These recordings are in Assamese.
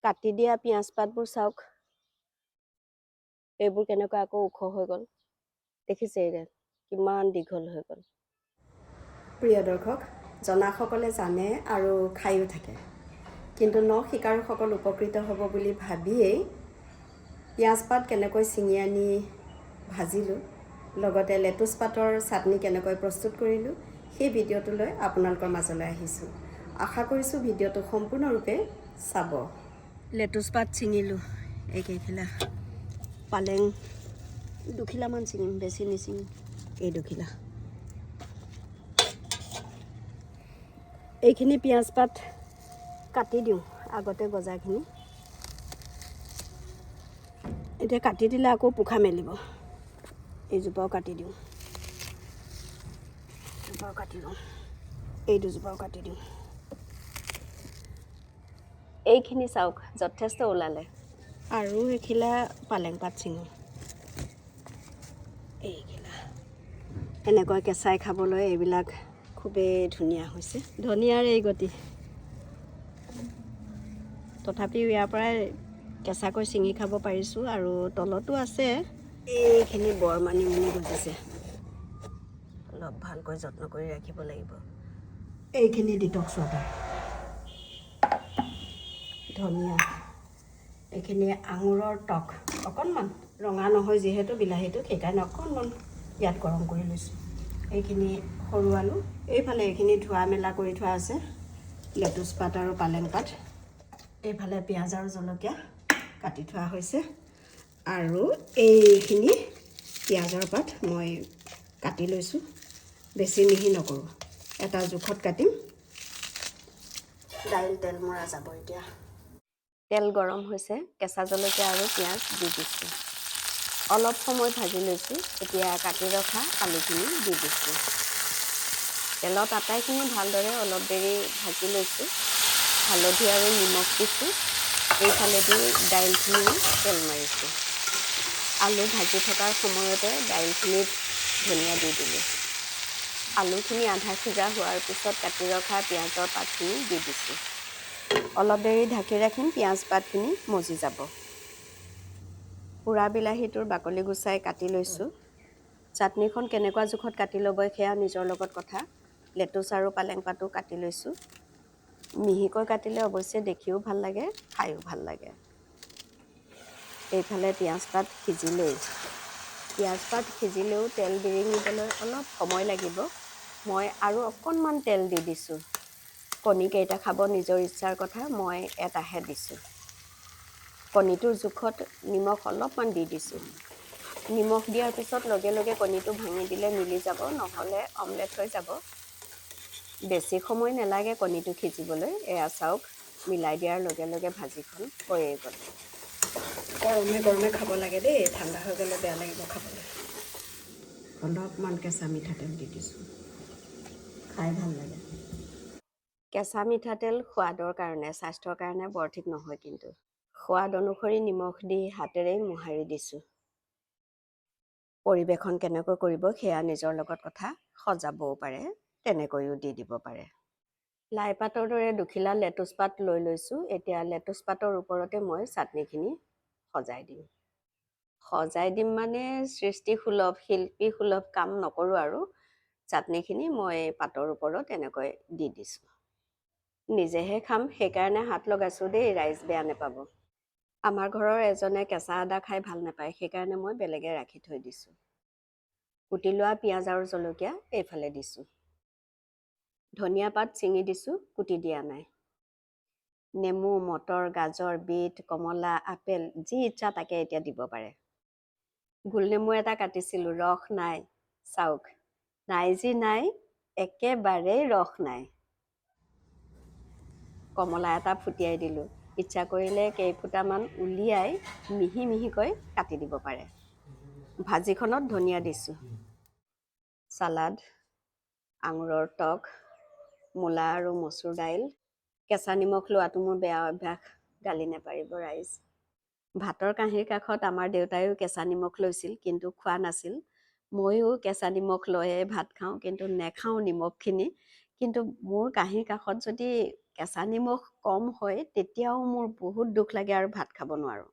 কাটি দিয়া পিঁয়াজ পাতবোৰ চাওক এইবোৰ কেনেকৈ আকৌ ওখ হৈ গ'ল দেখিছে এই কিমান দীঘল হৈ গ'ল প্ৰিয় দৰ্শক জনাসকলে জানে আৰু খায়ো থাকে কিন্তু শিকাৰুসকল উপকৃত হ'ব বুলি ভাবিয়েই পিঁয়াজ পাত কেনেকৈ ছিঙি আনি ভাজিলোঁ লগতে লেটুচ পাতৰ চাটনি কেনেকৈ প্ৰস্তুত কৰিলোঁ সেই ভিডিঅ'টোলৈ আপোনালোকৰ মাজলৈ আহিছোঁ আশা কৰিছোঁ ভিডিঅ'টো সম্পূৰ্ণৰূপে চাব লেটুচ পাত ছিঙিলোঁ এইকেইখিলা পালেং দুখিলামান ছিঙিম বেছি নিছিঙিম এই দুখিলা এইখিনি পিঁয়াজ পাত কাটি দিওঁ আগতে গজাখিনি এতিয়া কাটি দিলে আকৌ পোখা মেলিব এইজোপাও কাটি দিওঁ জোপাও কাটি দিওঁ এই দুজোপাও কাটি দিওঁ এইখিনি চাওক যথেষ্ট ওলালে আৰু এইখিলা পালেং পাত ছিঙো এইখিলা এনেকৈ কেঁচাই খাবলৈ এইবিলাক খুবেই ধুনীয়া হৈছে ধনিয়াৰ এই গতি তথাপিও ইয়াৰ পৰাই কেঁচাকৈ ছিঙি খাব পাৰিছোঁ আৰু তলতো আছে এইখিনি বৰ মানিমুনি গজিছে অলপ ভালকৈ যত্ন কৰি ৰাখিব লাগিব এইখিনি ডিটক্স ৱাটাৰ ধনিয়া এইখিনি আঙুৰৰ টক অকণমান ৰঙা নহয় যিহেতু বিলাহীটো সেইকাৰণে অকণমান ইয়াত গৰম কৰি লৈছোঁ এইখিনি সৰু আলু এইফালে এইখিনি ধোৱা মেলা কৰি থোৱা আছে লেটুচ পাত আৰু পালেং পাত এইফালে পিঁয়াজ আৰু জলকীয়া কাটি থোৱা হৈছে আৰু এইখিনি পিঁয়াজৰ পাত মই কাটি লৈছোঁ বেছি মিহি নকৰোঁ এটা জোখত কাটিম দাইল তেল মৰা যাব এতিয়া তেল গৰম হৈছে কেঁচা জলকীয়া আৰু পিঁয়াজ দি দিছোঁ অলপ সময় ভাজি লৈছোঁ এতিয়া কাটি ৰখা আলুখিনি দি দিছোঁ তেলত আটাইখিনি ভালদৰে অলপ দেৰি ভাজি লৈছোঁ হালধি আৰু নিমখ দিছোঁ এইফালেদি দাইলখিনি তেল মাৰিছোঁ আলু ভাজি থকাৰ সময়তে দাইলখিনিত ধনিয়া দি দিলোঁ আলুখিনি আধা সিজা হোৱাৰ পিছত কাটি ৰখা পিঁয়াজৰ পাতখিনি দি দিছোঁ অলপ দেৰি ঢাকি ৰাখিম পিঁয়াজ পাতখিনি মজি যাব পোৰা বিলাহীটোৰ বাকলি গুচাই কাটি লৈছোঁ চাটনিখন কেনেকুৱা জোখত কাটি ল'ব সেয়া নিজৰ লগত কথা লেটুচ আৰু পালেং পাতো কাটি লৈছোঁ মিহিকৈ কাটিলে অৱশ্যে দেখিও ভাল লাগে খায়ো ভাল লাগে এইফালে পিঁয়াজ পাত সিজিলেও তেল বিৰিঙিবলৈ অলপ সময় লাগিব মই আৰু অকণমান তেল দি দিছোঁ কণী কেইটা খাব নিজৰ ইচ্ছাৰ কথা মই এটাহে দিছোঁ কণীটোৰ জোখত নিমখ অলপমান দি দিছোঁ নিমখ দিয়াৰ পিছত লগে লগে কণীটো ভাঙি দিলে মিলি যাব নহ'লে অমলেট হৈ যাব বেছি সময় নালাগে কণীটো সিজিবলৈ এয়া চাওক মিলাই দিয়াৰ লগে লগে ভাজিখন হৈয়ে গ'ল গৰমে গৰমে খাব লাগে দেই ঠাণ্ডা হৈ গ'লে বেয়া লাগিব খাবলৈ অলপমান কেঁচা মিঠাতেল দি দিছোঁ খাই ভাল লাগে কেঁচা মিঠাতেল সোৱাদৰ কাৰণে স্বাস্থ্যৰ কাৰণে বৰ ঠিক নহয় কিন্তু সোৱাদ অনুসৰি নিমখ দি হাতেৰেই মোহাৰি দিছোঁ পৰিৱেশন কেনেকৈ কৰিব সেয়া নিজৰ লগত কথা সজাবও পাৰে তেনেকৈও দি দিব পাৰে লাই পাতৰ দৰে দুখিলা লেটুচ পাত লৈ লৈছোঁ এতিয়া লেটুচ পাতৰ ওপৰতে মই চাটনিখিনি সজাই দিম মানে সৃষ্টিসুলভ শিল্পীসুলভ কাম নকৰোঁ আৰু চাটনিখিনি মই পাতৰ ওপৰত এনেকৈ দি দিছোঁ নিজেহে খাম সেইকাৰণে হাত লগাইছোঁ দেই ৰাইজ বেয়া নাপাব আমাৰ ঘৰৰ এজনে কেঁচা আদা খাই ভাল নাপায় সেইকাৰণে মই বেলেগে ৰাখি থৈ দিছোঁ কুটি লোৱা পিঁয়াজ আৰু জলকীয়া এইফালে দিছোঁ ধনিয়া পাত ছিঙি দিছোঁ কুটি দিয়া নাই নেমু মটৰ গাজৰ বিট কমলা আপেল যি ইচ্ছা তাকে এতিয়া দিব পাৰে গোলনেমু এটা কাটিছিলোঁ ৰস নাই চাওক নাই যি নাই একেবাৰেই ৰস নাই কমলা এটা ফুটিয়াই দিলোঁ ইচ্ছা কৰিলে কেইফুটামান উলিয়াই মিহি মিহিকৈ কাটি দিব পাৰে ভাজিখনত ধনিয়া দিছোঁ চালাড আঙুৰৰ টক মূলা আৰু মচুৰ দাইল কেঁচা নিমখ লোৱাটো মোৰ বেয়া অভ্যাস গালি নেপাৰিব ৰাইজ ভাতৰ কাঁহীৰ কাষত আমাৰ দেউতায়ো কেঁচা নিমখ লৈছিল কিন্তু খোৱা নাছিল ময়ো কেঁচা নিমখ লৈয়ে ভাত খাওঁ কিন্তু নেখাওঁ নিমখখিনি কিন্তু মোৰ কাঁহীৰ কাষত যদি কেঁচা নিমখ কম হয় তেতিয়াও মোৰ বহুত দুখ লাগে আৰু ভাত খাব নোৱাৰোঁ।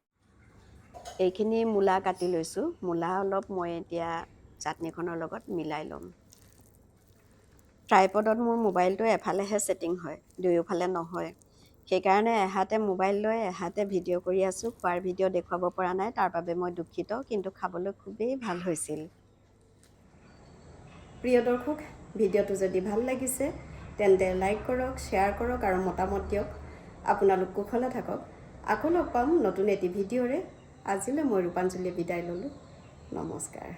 এইখিনি মূলা কাটি লৈছোঁ। মূলা অলপ মই এতিয়া চাটনিখনৰ লগত মিলাই ল'ম। ট্ৰাইপডত মোৰ মোবাইলটো এফালেহে ছেটিং হয়, দুয়োফালে নহয়। সেইকাৰণে এহাতে মোবাইল লৈ এহাতে ভিডিঅ' কৰি আছোঁ। খোৱাৰ ভিডিঅ' দেখুৱাব পৰা নাই, তাৰ বাবে মই দুখিত, কিন্তু খাবলৈ খুবেই ভাল হৈছিল। প্ৰিয় দৰ্শক, ভিডিঅ'টো যদি ভাল লাগিছে তেন্তে লাইক কৰক, শ্বেয়াৰ কৰক আৰু মতামত দিয়ক। আপোনালোক কুশলে থাকক। আকৌ লগ পাম নতুন এটি ভিডিঅ'ৰে। আজিলৈ মই ৰূপাঞ্জলীয়ে বিদায় ল'লোঁ। নমস্কাৰ।